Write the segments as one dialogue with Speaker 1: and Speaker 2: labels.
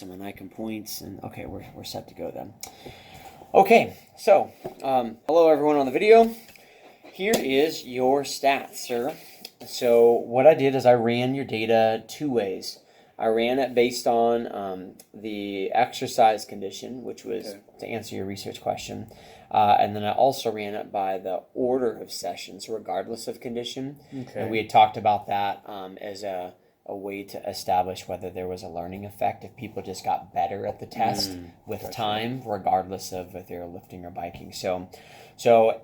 Speaker 1: some Nikon points, and okay, we're set to go then. Okay, so hello everyone on the video. Here is your stats, sir. So what I did is I ran your data two ways. I ran it based on the exercise condition, which was to answer your research question. And then I also ran it by the order of sessions, regardless of condition.
Speaker 2: Okay.
Speaker 1: And we had talked about that as a way to establish whether there was a learning effect if people just got better at the test with time, regardless of if they were lifting or biking. So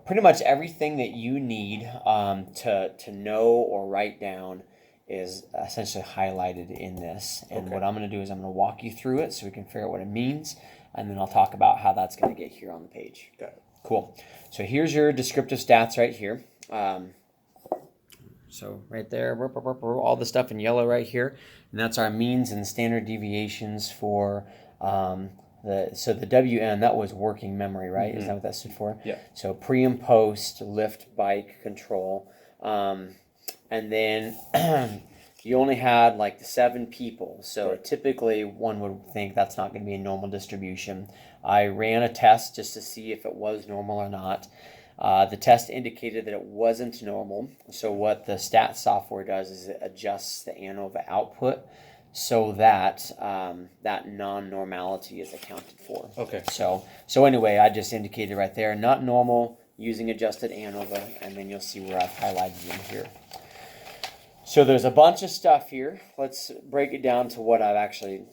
Speaker 1: pretty much everything that you need to know or write down is essentially highlighted in this. And what I'm going to do is I'm going to walk you through it so we can figure out what it means, and then I'll talk about how that's going to get here on the page.
Speaker 2: Got it.
Speaker 1: Cool. So here's your descriptive stats right here. So right there, all the stuff in yellow right here, and that's our means and standard deviations for the WM, that was working memory, right? Is that what that stood for?
Speaker 2: Yeah.
Speaker 1: So pre and post lift bike control, and then you only had like the 7 people. So typically one would think that's not going to be a normal distribution. I ran a test just to see if it was normal or not. The test indicated that it wasn't normal. So what the stat software does is it adjusts the ANOVA output so that that non-normality is accounted for.
Speaker 2: Okay.
Speaker 1: So anyway, I just indicated right there, not normal, using adjusted ANOVA, and then you'll see where I've highlighted in here. So there's a bunch of stuff here. Let's break it down to what I've actually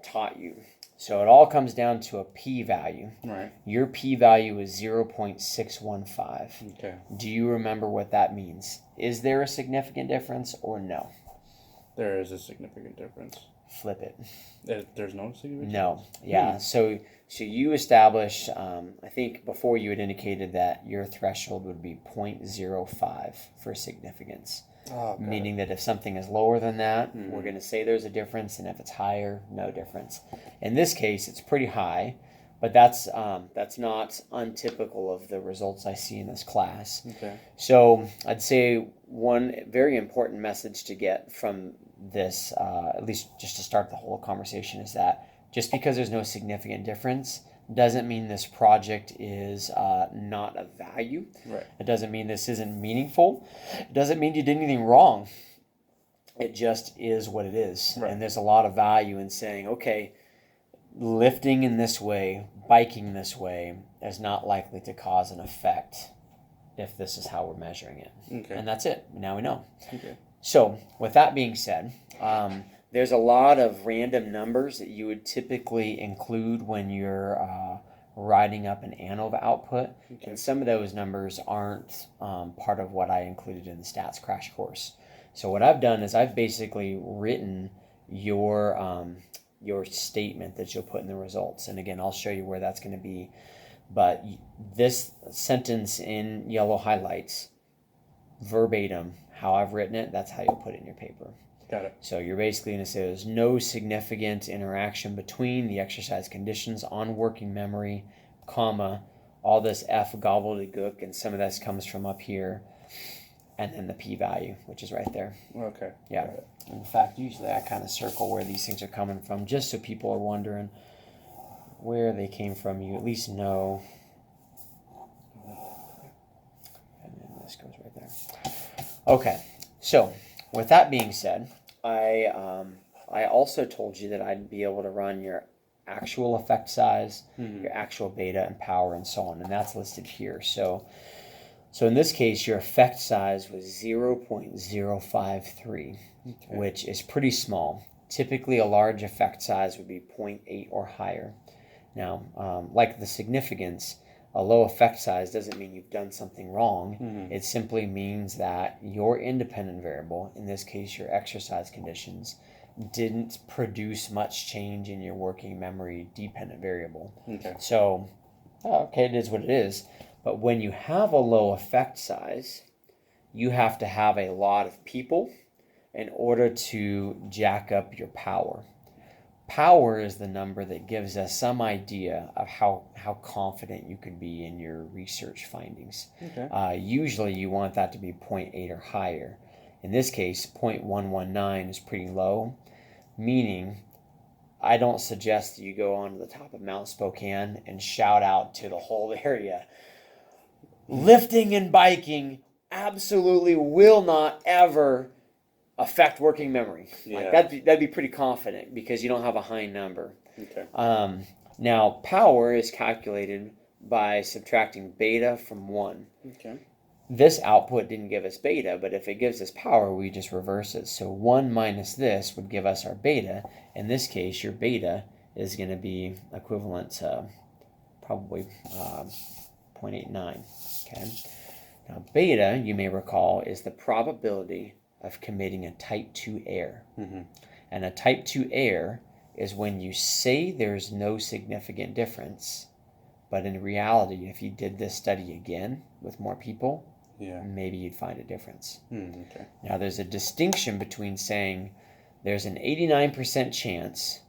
Speaker 1: taught you. So it all comes down to a p-value.
Speaker 2: Right.
Speaker 1: Your p-value is 0.615.
Speaker 2: Okay.
Speaker 1: Do you remember what that means? Is there a significant difference or no?
Speaker 2: There is a significant difference.
Speaker 1: Flip it.
Speaker 2: There's no significant difference?
Speaker 1: No. Yeah. So you established, I think before you had indicated that your threshold would be 0.05 for significance.
Speaker 2: Oh,
Speaker 1: meaning that if something is lower than that, we're going to say there's a difference, and if it's higher, no difference. In this case, it's pretty high, but that's not untypical of the results I see in this class.
Speaker 2: Okay.
Speaker 1: So I'd say one very important message to get from this, at least just to start the whole conversation, is that just because there's no significant difference doesn't mean this project is not of value.
Speaker 2: Right.
Speaker 1: It doesn't mean this isn't meaningful. It doesn't mean you did anything wrong. It just is what it is.
Speaker 2: Right.
Speaker 1: And there's a lot of value in saying, okay, lifting in this way, biking this way is not likely to cause an effect if this is how we're measuring it.
Speaker 2: Okay.
Speaker 1: And that's it. Now we know.
Speaker 2: Okay.
Speaker 1: So with that being said, there's a lot of random numbers that you would typically include when you're writing up an ANOVA output.
Speaker 2: Okay.
Speaker 1: And some of those numbers aren't part of what I included in the stats crash course. So what I've done is I've basically written your statement that you'll put in the results. And again, I'll show you where that's going to be. But this sentence in yellow highlights, verbatim, how I've written it, that's how you'll put it in your paper.
Speaker 2: Got it.
Speaker 1: So you're basically going to say there's no significant interaction between the exercise conditions on working memory, comma, all this F gobbledygook, and some of this comes from up here, and then the p-value, which is right there.
Speaker 2: Okay.
Speaker 1: Yeah. In fact, usually I kind of circle where these things are coming from, just so people are wondering where they came from. You at least know. And then this goes right there. Okay. So with that being said, I also told you that I'd be able to run your actual effect size, your actual beta and power, and so on, and that's listed here. So in this case, your effect size was 0.053, which is pretty small. Typically, a large effect size would be 0.8 or higher. Now, like the significance, a low effect size doesn't mean you've done something wrong. It simply means that your independent variable, in this case your exercise conditions, didn't produce much change in your working memory dependent variable.
Speaker 2: Okay.
Speaker 1: So, okay, it is what it is. But when you have a low effect size, you have to have a lot of people in order to jack up your power. Power is the number that gives us some idea of how confident you can be in your research findings.
Speaker 2: Okay.
Speaker 1: Usually you want that to be 0.8 or higher. In this case, 0.119 is pretty low, meaning I don't suggest that you go onto the top of Mount Spokane and shout out to the whole area. Lifting and biking absolutely will not ever affect working memory. Like
Speaker 2: Yeah.
Speaker 1: that'd be pretty confident because you don't have a high number.
Speaker 2: Okay.
Speaker 1: Now power is calculated by subtracting beta from 1.
Speaker 2: Okay.
Speaker 1: This output didn't give us beta, but if it gives us power, we just reverse it. So 1 minus this would give us our beta. In this case, your beta is going to be equivalent to probably 0.89. Okay. Now beta, you may recall, is the probability of committing a type 2 error.
Speaker 2: Mm-hmm.
Speaker 1: And a type 2 error is when you say there's no significant difference, but in reality, if you did this study again with more people,
Speaker 2: Yeah.
Speaker 1: maybe you'd find a difference.
Speaker 2: Okay.
Speaker 1: Now, there's a distinction between saying there's an 89% chance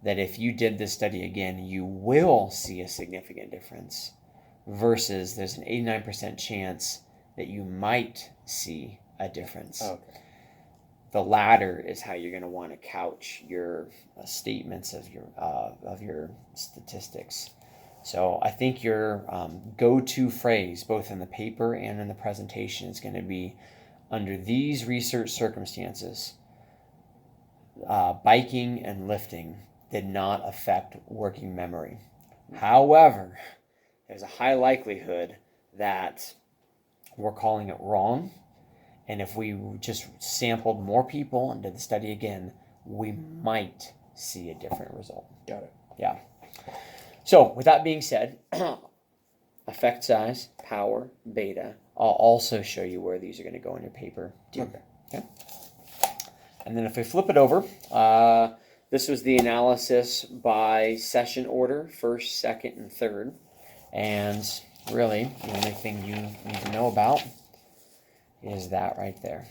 Speaker 1: that if you did this study again, you will see a significant difference, versus there's an 89% chance that you might see a difference.
Speaker 2: Okay.
Speaker 1: The latter is how you're going to want to couch your statements of your statistics. So I think your go-to phrase, both in the paper and in the presentation, is going to be, under these research circumstances, biking and lifting did not affect working memory. However, there's a high likelihood that we're calling it wrong, and if we just sampled more people and did the study again, we might see a different result.
Speaker 2: Got it.
Speaker 1: Yeah. So, with that being said, effect size, power, beta. I'll also show you where these are going to go in your paper. Okay. And then if we flip it over, this was the analysis by session order, first, second, and third. And really, the only thing you need to know about is that right there.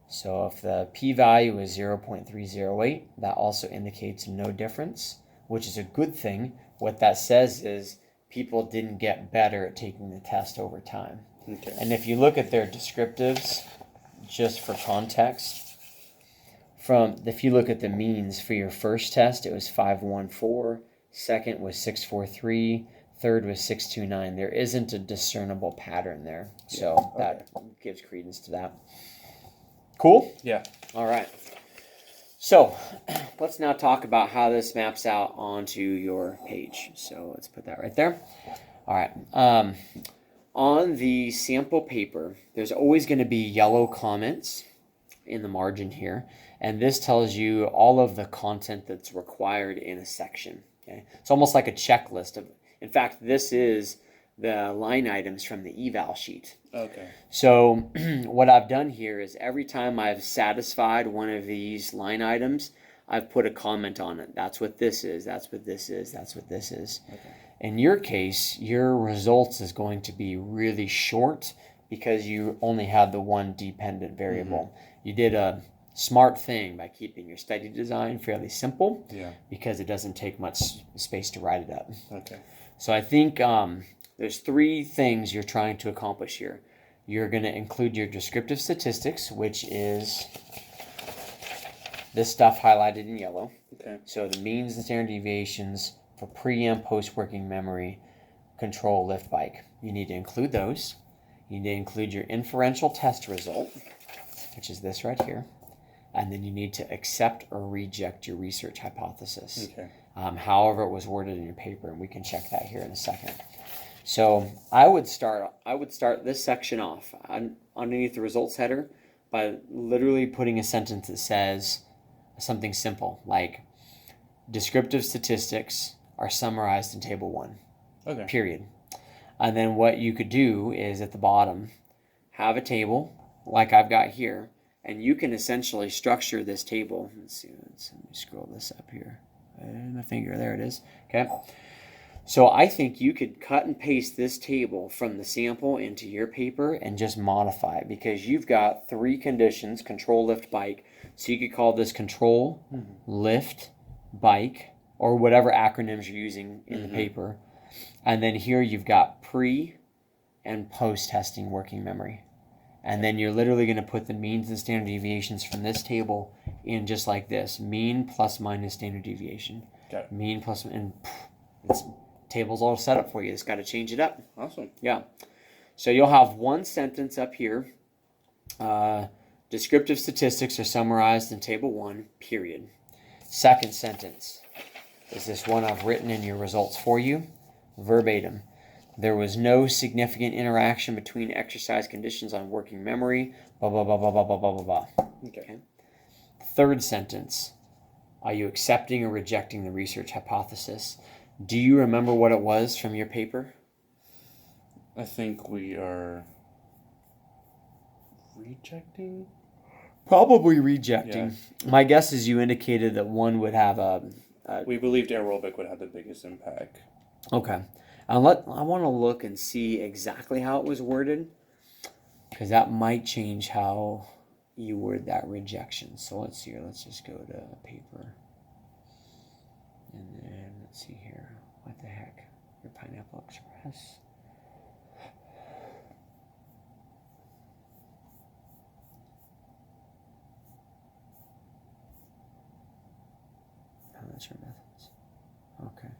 Speaker 1: So if the p-value is 0.308, that also indicates no difference, which is a good thing. What that says is people didn't get better at taking the test over time.
Speaker 2: Okay.
Speaker 1: And if you look at their descriptives, just for context, if you look at the means for your first test, it was 514, second was 643, third was 629. There isn't a discernible pattern there. So that gives credence to that. Cool?
Speaker 2: Yeah.
Speaker 1: All right. So let's now talk about how this maps out onto your page. So let's put that right there. All right. On the sample paper, there's always going to be yellow comments in the margin here. And this tells you all of the content that's required in a section. Okay? It's almost like a checklist of, in fact, this is the line items from the eval sheet.
Speaker 2: Okay.
Speaker 1: So what I've done here is every time I've satisfied one of these line items, I've put a comment on it. That's what this is. That's what this is. That's what this is.
Speaker 2: Okay.
Speaker 1: In your case, your results is going to be really short because you only had the one dependent variable. Mm-hmm. You did a smart thing by keeping your study design fairly simple.
Speaker 2: Yeah.
Speaker 1: Because it doesn't take much space to write it up.
Speaker 2: Okay.
Speaker 1: So I think there's three things you're trying to accomplish here. You're going to include your descriptive statistics, which is this stuff highlighted in yellow.
Speaker 2: Okay.
Speaker 1: So the means and standard deviations for pre and post working memory, control, lift, bike. You need to include those. You need to include your inferential test result, which is this right here. And then you need to accept or reject your research hypothesis.
Speaker 2: Okay.
Speaker 1: However it was worded in your paper, and we can check that here in a second. So I would start this section off underneath the results header by literally putting a sentence that says something simple like descriptive statistics are summarized in table 1.
Speaker 2: Okay.
Speaker 1: Period. And then what you could do is at the bottom have a table like I've got here, and you can essentially structure this table. Let me scroll this up here. My finger, there it is. Okay. So I think you could cut and paste this table from the sample into your paper and just modify it, because you've got 3 conditions: control, lift, bike. So you could call this control, lift, bike, or whatever acronyms you're using in the paper. And then here you've got pre and post testing working memory. And then you're literally going to put the means and standard deviations from this table in just like this. Mean plus minus standard deviation.
Speaker 2: Got it.
Speaker 1: Mean plus, and this table's all set up for you. It's got to change it up.
Speaker 2: Awesome.
Speaker 1: Yeah. So you'll have one sentence up here. Descriptive statistics are summarized in table 1, period. Second sentence is this one I've written in your results for you, verbatim. There was no significant interaction between exercise conditions on working memory, blah, blah, blah, blah, blah, blah, blah, blah, blah.
Speaker 2: Okay.
Speaker 1: Third sentence, are you accepting or rejecting the research hypothesis? Do you remember what it was from your paper?
Speaker 2: I think we are rejecting.
Speaker 1: Probably rejecting. My guess is you indicated that one would have a...
Speaker 2: We believed aerobic would have the biggest impact.
Speaker 1: Okay. I want to look and see exactly how it was worded, because that might change how you word that rejection. So let's see here. Let's just go to paper. And then let's see here. What the heck? Your Pineapple Express. That's your methods. Okay.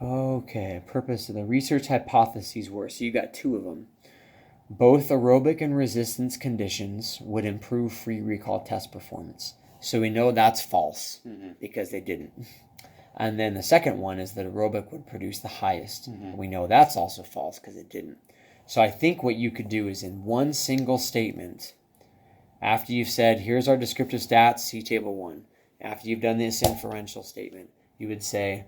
Speaker 1: Okay, purpose of the research hypotheses were, so you got 2 of them. Both aerobic and resistance conditions would improve free recall test performance. So we know that's false because they didn't. And then the second one is that aerobic would produce the highest. We know that's also false because it didn't. So I think what you could do is in one single statement, after you've said, here's our descriptive stats, see table 1. After you've done this inferential statement, you would say,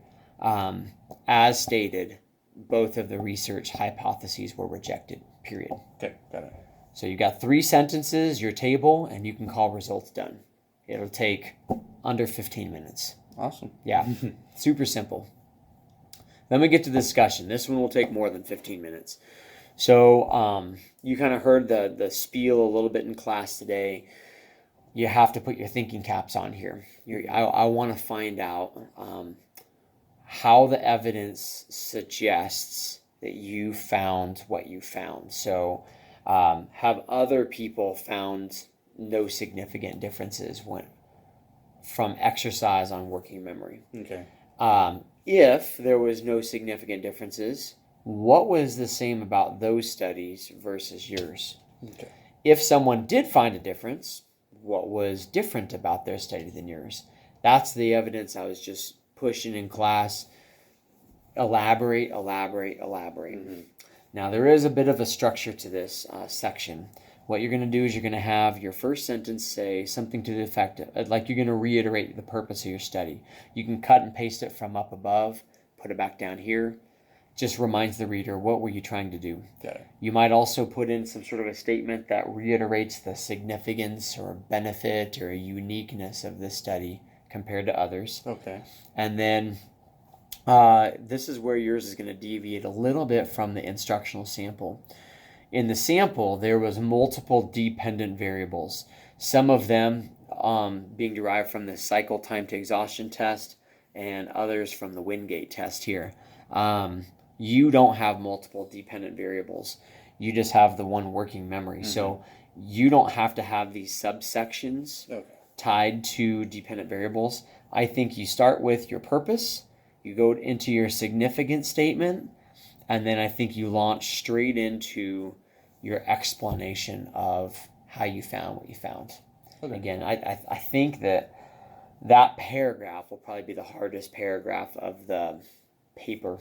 Speaker 1: as stated, both of the research hypotheses were rejected, period.
Speaker 2: Okay, got it.
Speaker 1: So you got 3 sentences, your table, and you can call results done. It'll take under 15 minutes.
Speaker 2: Awesome.
Speaker 1: Yeah, super simple. Then we get to discussion. This one will take more than 15 minutes. So you kind of heard the spiel a little bit in class today. You have to put your thinking caps on here. I want to find out how the evidence suggests that you found what you found. So have other people found no significant differences from exercise on working memory?
Speaker 2: Okay.
Speaker 1: If there was no significant differences, what was the same about those studies versus yours?
Speaker 2: Okay.
Speaker 1: If someone did find a difference, what was different about their study than yours? That's the evidence I was just pushing in class. Elaborate. Now, there is a bit of a structure to this section. What you're going to do is you're going to have your first sentence say something to the effect of, like you're going to reiterate the purpose of your study. You can cut and paste it from up above, put it back down here. Just reminds the reader, what were you trying to do?
Speaker 2: Got it.
Speaker 1: You might also put in some sort of a statement that reiterates the significance or benefit or uniqueness of this study compared to others.
Speaker 2: Okay.
Speaker 1: And then this is where yours is going to deviate a little bit from the instructional sample. In the sample, there was multiple dependent variables, some of them being derived from the cycle time to exhaustion test and others from the Wingate test here. You don't have multiple dependent variables. You just have the one working memory. So you don't have to have these subsections tied to dependent variables. I think you start with your purpose, you go into your significant statement, and then I think you launch straight into your explanation of how you found what you found. Okay. Again, I think that paragraph will probably be the hardest paragraph of the paper.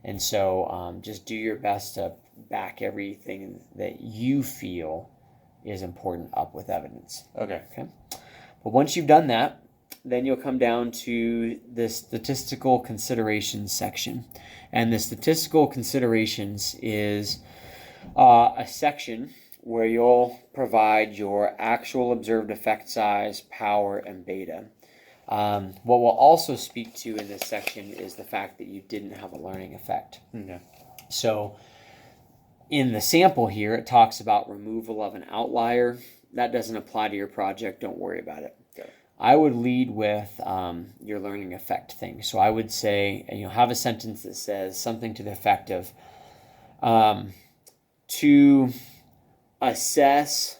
Speaker 1: And so just do your best to back everything that you feel is important up with evidence.
Speaker 2: Okay.
Speaker 1: But once you've done that, then you'll come down to the statistical considerations section. And the statistical considerations is a section where you'll provide your actual observed effect size, power, and beta. What we'll also speak to in this section is the fact that you didn't have a learning effect.
Speaker 2: Okay.
Speaker 1: So in the sample here, it talks about removal of an outlier. That doesn't apply to your project. Don't worry about it.
Speaker 2: Okay.
Speaker 1: I would lead with your learning effect thing. So I would say, have a sentence that says something to the effect of, to assess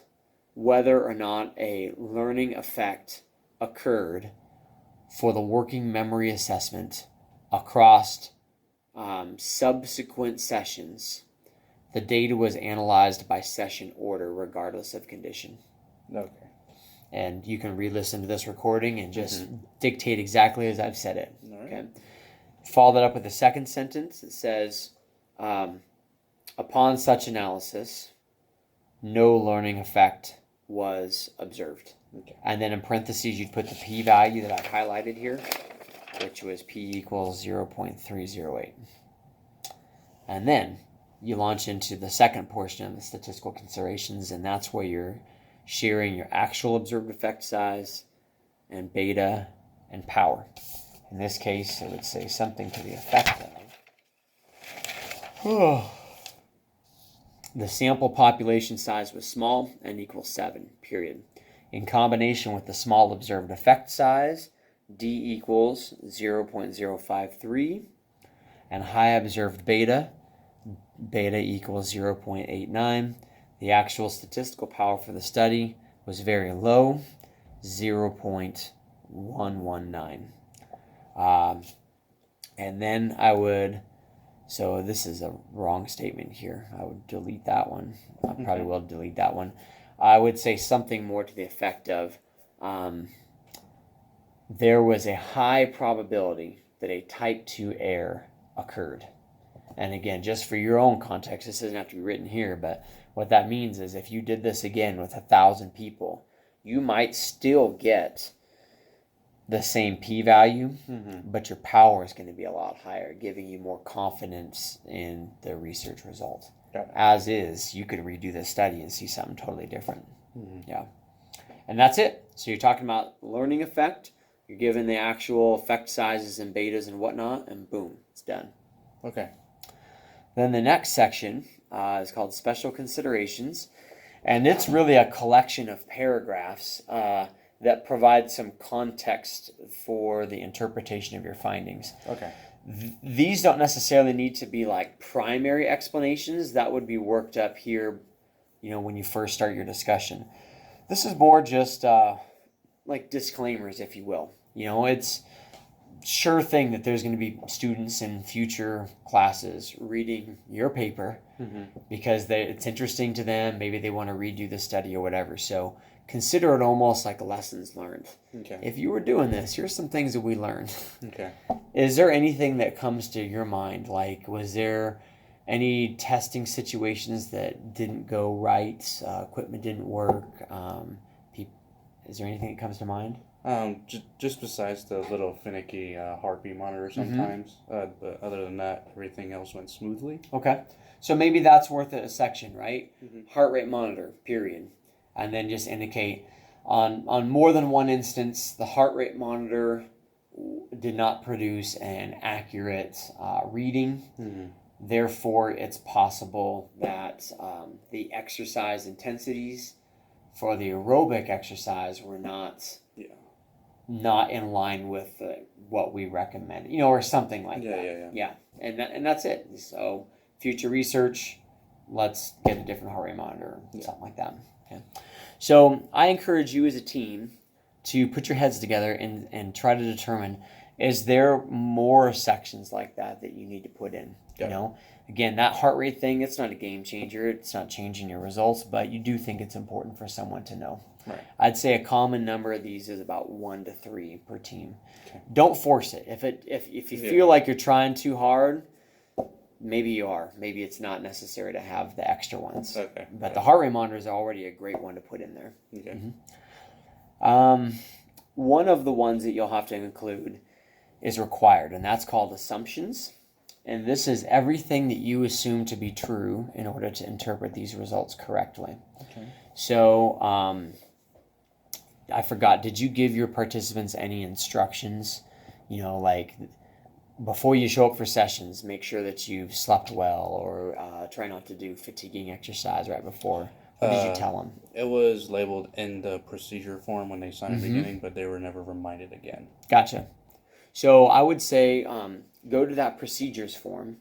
Speaker 1: whether or not a learning effect occurred for the working memory assessment across subsequent sessions. The data was analyzed by session order regardless of condition.
Speaker 2: Okay.
Speaker 1: And you can re-listen to this recording and just dictate exactly as I've said it.
Speaker 2: All right.
Speaker 1: Okay. Follow that up with the second sentence. It says, upon such analysis, no learning effect was observed.
Speaker 2: Okay.
Speaker 1: And then in parentheses, you'd put the p-value that I've highlighted here, which was p equals 0.308. And then you launch into the second portion of the statistical considerations, and that's where you're sharing your actual observed effect size and beta and power. In this case, it would say something to the effect of the sample population size was small and equals 7, period. In combination with the small observed effect size, D equals 0.053, and high observed beta equals 0.89. The actual statistical power for the study was very low, 0.119. And then I would, so this is a wrong statement here. I would delete that one. I probably will delete that one. I would say something more to the effect of there was a high probability that a type 2 error occurred. And again, just for your own context, this doesn't have to be written here, but what that means is if you did this again with 1,000 people, you might still get the same p-value, but your power is going to be a lot higher, giving you more confidence in the research result.
Speaker 2: Got it.
Speaker 1: As is, you could redo this study and see something totally different. Yeah. And that's it. So you're talking about learning effect, you're given the actual effect sizes and betas and whatnot, and boom, it's done.
Speaker 2: Okay.
Speaker 1: Then the next section is called Special Considerations, and it's really a collection of paragraphs that provide some context for the interpretation of your findings.
Speaker 2: Okay.
Speaker 1: These don't necessarily need to be like primary explanations. That would be worked up here, when you first start your discussion. This is more just like disclaimers, if you will. It's sure thing that there's going to be students in future classes reading your paper because it's interesting to them. Maybe they want to redo the study or whatever. So consider it almost like lessons learned.
Speaker 2: Okay.
Speaker 1: If you were doing this, here's some things that we learned.
Speaker 2: Okay.
Speaker 1: Is there anything that comes to your mind? Like, was there any testing situations that didn't go right? Equipment didn't work? Is there anything that comes to mind?
Speaker 2: Just besides the little finicky heartbeat monitor sometimes, but other than that, everything else went smoothly.
Speaker 1: Okay. So maybe that's worth a section, right? Heart rate monitor, period. And then just indicate on more than one instance, the heart rate monitor did not produce an accurate reading. Therefore, it's possible that the exercise intensities for the aerobic exercise were not in line with what we recommend, or something like that. Yeah. And that's it. So future research, let's get a different heart rate monitor, something like that. Okay. So I encourage you as a team to put your heads together and try to determine, is there more sections like that you need to put in? Again, that heart rate thing, it's not a game changer. It's not changing your results, but you do think it's important for someone to know.
Speaker 2: Right.
Speaker 1: I'd say a common number of these is about 1 to 3 per team.
Speaker 2: Okay.
Speaker 1: Don't force it. If you feel like you're trying too hard, maybe you are. Maybe it's not necessary to have the extra ones.
Speaker 2: Okay.
Speaker 1: But the heart rate monitor is already a great one to put in there.
Speaker 2: Okay.
Speaker 1: One of the ones that you'll have to include is required, and that's called assumptions. And this is everything that you assume to be true in order to interpret these results correctly.
Speaker 2: Okay.
Speaker 1: So, I forgot, did you give your participants any instructions? Like before you show up for sessions, make sure that you've slept well, or try not to do fatiguing exercise right before. What did you tell them?
Speaker 2: It was labeled in the procedure form when they signed at the beginning, but they were never reminded again.
Speaker 1: Gotcha. So I would say go to that procedures form,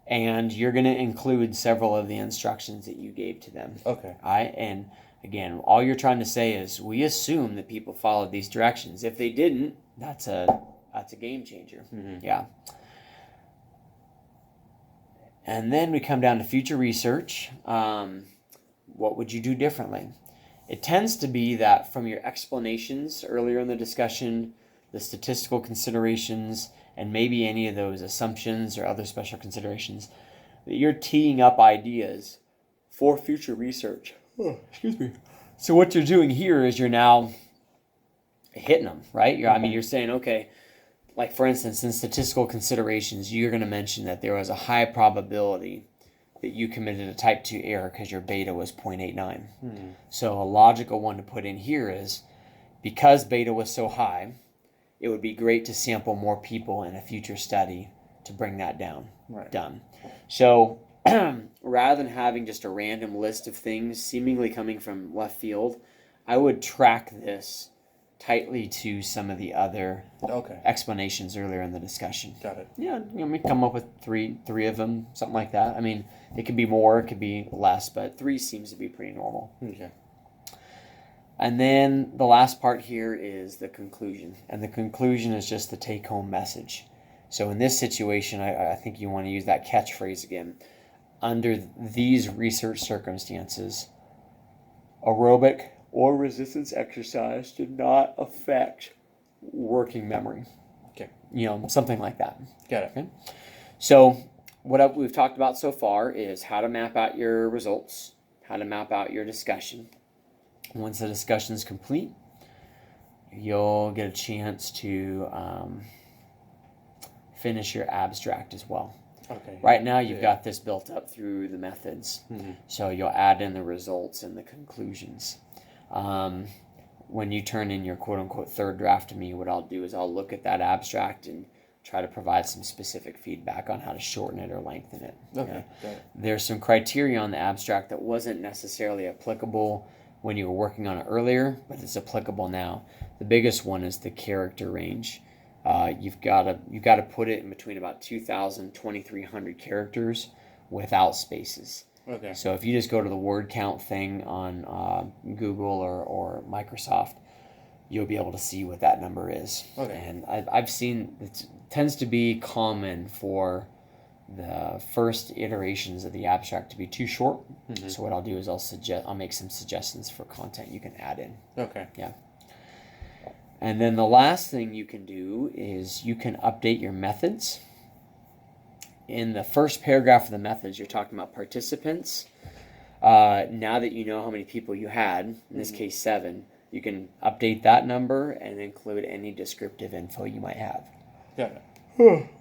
Speaker 1: and you're going to include several of the instructions that you gave to them.
Speaker 2: Okay.
Speaker 1: All right, and again, all you're trying to say is we assume that people followed these directions. If they didn't, that's a game changer. Yeah. And then we come down to future research. What would you do differently? It tends to be that from your explanations earlier in the discussion, the statistical considerations, and maybe any of those assumptions or other special considerations, that you're teeing up ideas for future research. Oh, excuse me. So what you're doing here is you're now hitting them, right? You're saying, okay, like for instance, in statistical considerations, you're going to mention that there was a high probability that you committed a type 2 error because your beta was 0.89. So a logical one to put in here is, because beta was so high, it would be great to sample more people in a future study to bring that down.
Speaker 2: Right.
Speaker 1: Done. So rather than having just a random list of things seemingly coming from left field, I would track this tightly to some of the other explanations earlier in the discussion.
Speaker 2: Got it.
Speaker 1: Yeah, we come up with three of them, something like that. I mean, it could be more, it could be less, but 3 seems to be pretty normal.
Speaker 2: Okay.
Speaker 1: And then the last part here is the conclusion, and the conclusion is just the take-home message. So in this situation, I think you want to use that catchphrase again. Under these research circumstances, aerobic or resistance exercise did not affect working memory.
Speaker 2: Okay.
Speaker 1: Something like that.
Speaker 2: Got it.
Speaker 1: Okay. So what we've talked about so far is how to map out your results, how to map out your discussion. Once the discussion is complete, you'll get a chance to finish your abstract as well.
Speaker 2: Okay.
Speaker 1: Right now, you've got this built up through the methods. So you'll add in the results and the conclusions. When you turn in your quote-unquote third draft to me, what I'll do is I'll look at that abstract and try to provide some specific feedback on how to shorten it or lengthen it.
Speaker 2: Okay. Got it.
Speaker 1: There's some criteria on the abstract that wasn't necessarily applicable when you were working on it earlier, but it's applicable now. The biggest one is the character range. You've got to put it in between about 2,000, 2,300 characters without spaces.
Speaker 2: Okay.
Speaker 1: So if you just go to the word count thing on Google or Microsoft, you'll be able to see what that number is.
Speaker 2: Okay.
Speaker 1: And I've seen it tends to be common for the first iterations of the abstract to be too short. So what I'll do is I'll make some suggestions for content you can add in.
Speaker 2: Okay.
Speaker 1: Yeah. And then the last thing you can do is you can update your methods. In the first paragraph of the methods, you're talking about participants. Now that you know how many people you had, in this case 7, you can update that number and include any descriptive info you might have.
Speaker 2: Got it.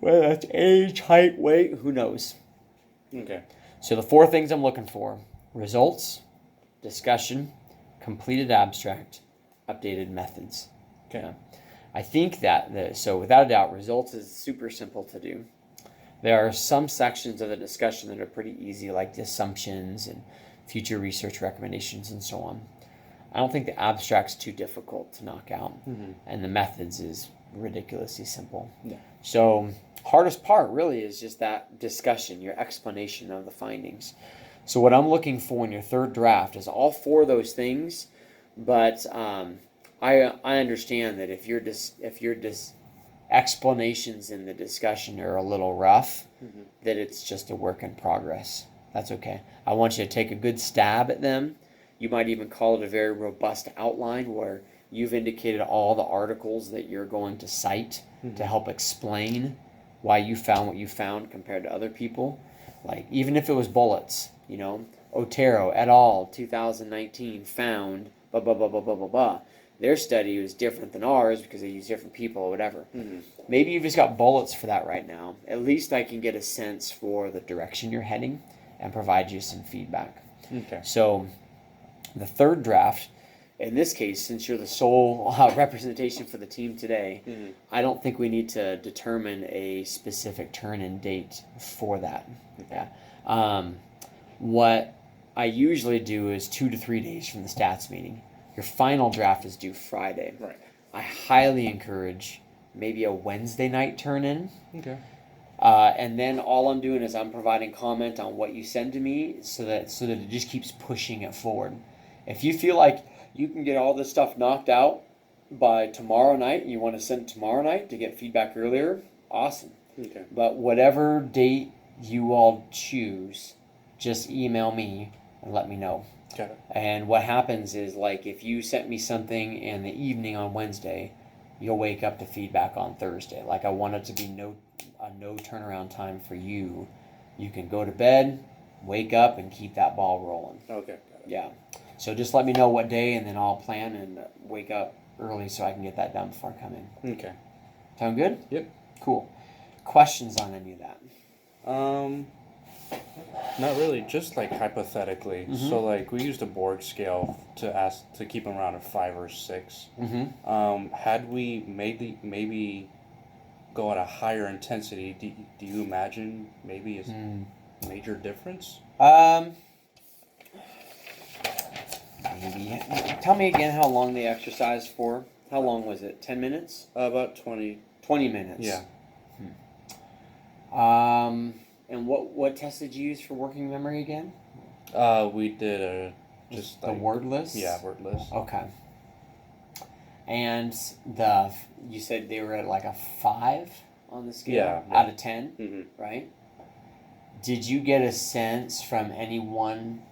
Speaker 1: Whether that's age, height, weight, who knows?
Speaker 2: Okay.
Speaker 1: So the 4 things I'm looking for: results, discussion, completed abstract, updated methods.
Speaker 2: Okay.
Speaker 1: I think that, so without a doubt, results is super simple to do. There are some sections of the discussion that are pretty easy, like the assumptions and future research recommendations and so on. I don't think the abstract's too difficult to knock out, and the methods is ridiculously simple.
Speaker 2: Yeah.
Speaker 1: So hardest part really is just that discussion, your explanation of the findings. So what I'm looking for in your third draft is all 4 of those things, but I understand that if your explanations in the discussion are a little rough, that it's just a work in progress. That's okay. I want you to take a good stab at them. You might even call it a very robust outline where you've indicated all the articles that you're going to cite to help explain why you found what you found compared to other people. Like, even if it was bullets, Otero et al. 2019 found blah, blah, blah, blah, blah, blah, blah. Their study was different than ours because they use different people or whatever. Maybe you've just got bullets for that right now. At least I can get a sense for the direction you're heading and provide you some feedback.
Speaker 2: Okay.
Speaker 1: So the third draft, in this case, since you're the sole representation for the team today, I don't think we need to determine a specific turn-in date for that. Yeah. What I usually do is 2 to 3 days from the stats meeting. Your final draft is due Friday.
Speaker 2: Right.
Speaker 1: I highly encourage maybe a Wednesday night turn-in.
Speaker 2: Okay.
Speaker 1: And then all I'm doing is I'm providing comment on what you send to me so that it just keeps pushing it forward. If you feel like you can get all this stuff knocked out by tomorrow night and you want to send tomorrow night to get feedback earlier, awesome.
Speaker 2: Okay.
Speaker 1: But whatever date you all choose, just email me and let me know.
Speaker 2: Got it.
Speaker 1: And what happens is, like, if you sent me something in the evening on Wednesday, you'll wake up to feedback on Thursday. Like, I want it to be no turnaround time for you. You can go to bed, wake up, and keep that ball rolling.
Speaker 2: Okay. Got it.
Speaker 1: Yeah. So just let me know what day, and then I'll plan and wake up early so I can get that done before I come in.
Speaker 2: Okay.
Speaker 1: Sound good?
Speaker 2: Yep.
Speaker 1: Cool. Questions on any of that?
Speaker 2: Not really. Just like hypothetically.
Speaker 1: Mhm.
Speaker 2: So like we used a Borg scale to keep them around a 5 or 6.
Speaker 1: Mm-hmm.
Speaker 2: Had we maybe go at a higher intensity, do you imagine maybe a major difference?
Speaker 1: Maybe. Tell me again how long they exercised for. How long was it? 10 minutes?
Speaker 2: About 20.
Speaker 1: 20 minutes.
Speaker 2: Yeah.
Speaker 1: And what test did you use for working memory again?
Speaker 2: We did just
Speaker 1: The
Speaker 2: like
Speaker 1: word list?
Speaker 2: Yeah, word list.
Speaker 1: Okay. And you said they were at like a 5 on the scale?
Speaker 2: Yeah.
Speaker 1: Out of 10,
Speaker 2: Mm-hmm.
Speaker 1: right? Did you get a sense from anyone,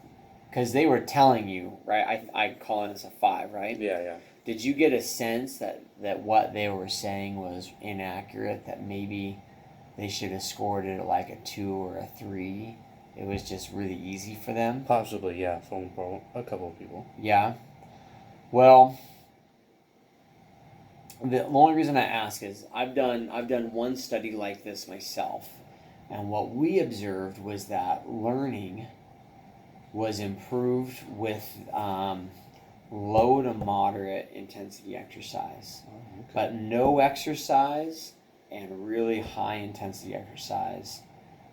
Speaker 1: because they were telling you, right? I call it as a 5, right?
Speaker 2: Yeah.
Speaker 1: Did you get a sense that what they were saying was inaccurate, that maybe they should have scored it at like a 2 or a 3? It was just really easy for them?
Speaker 2: Possibly, yeah, from a couple of people.
Speaker 1: Yeah. Well, the only reason I ask is I've done one study like this myself, and what we observed was that learning was improved with low to moderate intensity exercise, but no exercise and really high intensity exercise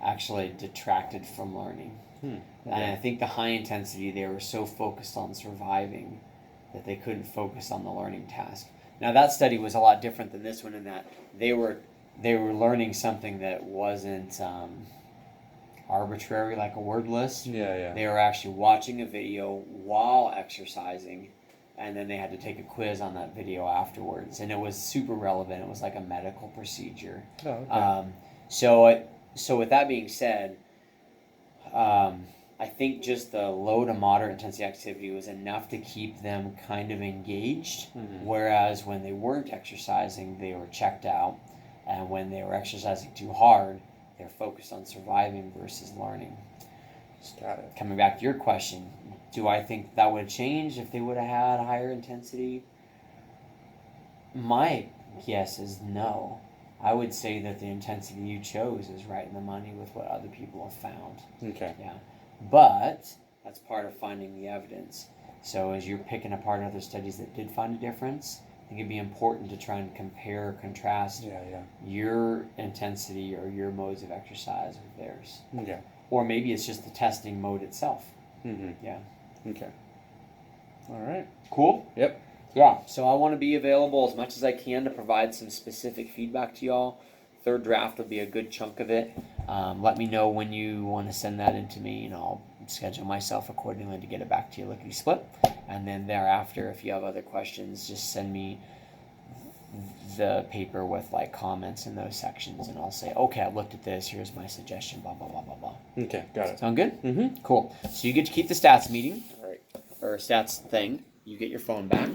Speaker 1: actually detracted from learning.
Speaker 2: Okay.
Speaker 1: And I think the high intensity, they were so focused on surviving that they couldn't focus on the learning task. Now that study was a lot different than this one in that they were learning something that wasn't arbitrary, like a word list.
Speaker 2: Yeah.
Speaker 1: They were actually watching a video while exercising, and then they had to take a quiz on that video afterwards, and it was super relevant. It was like a medical procedure.
Speaker 2: Oh, okay.
Speaker 1: So with that being said, I think just the low to moderate intensity activity was enough to keep them kind of engaged, whereas when they weren't exercising, they were checked out, and when they were exercising too hard, they're focused on surviving versus learning.
Speaker 2: Got it.
Speaker 1: Coming back to your question, do I think that would have changed if they would have had higher intensity? My guess is no. I would say that the intensity you chose is right in the money with what other people have found.
Speaker 2: Okay.
Speaker 1: Yeah. But that's part of finding the evidence. So as you're picking apart other studies that did find a difference, I think it'd be important to try and compare or contrast your intensity or your modes of exercise with theirs.
Speaker 2: Okay.
Speaker 1: Or maybe it's just the testing mode itself. Yeah.
Speaker 2: Okay. All right.
Speaker 1: Cool?
Speaker 2: Yep.
Speaker 1: Yeah. So I want to be available as much as I can to provide some specific feedback to y'all. Third draft will be a good chunk of it. Let me know when you want to send that in to me, and I'll schedule myself accordingly to get it back to you lickety split. And then thereafter, if you have other questions, just send me the paper with like comments in those sections, and I'll say, okay, I looked at this. Here's my suggestion. Blah blah blah blah blah.
Speaker 2: Okay. Got it.
Speaker 1: Sound good?
Speaker 2: Mm-hmm.
Speaker 1: Cool. So you get to keep the stats meeting, or stats thing. You get your phone back.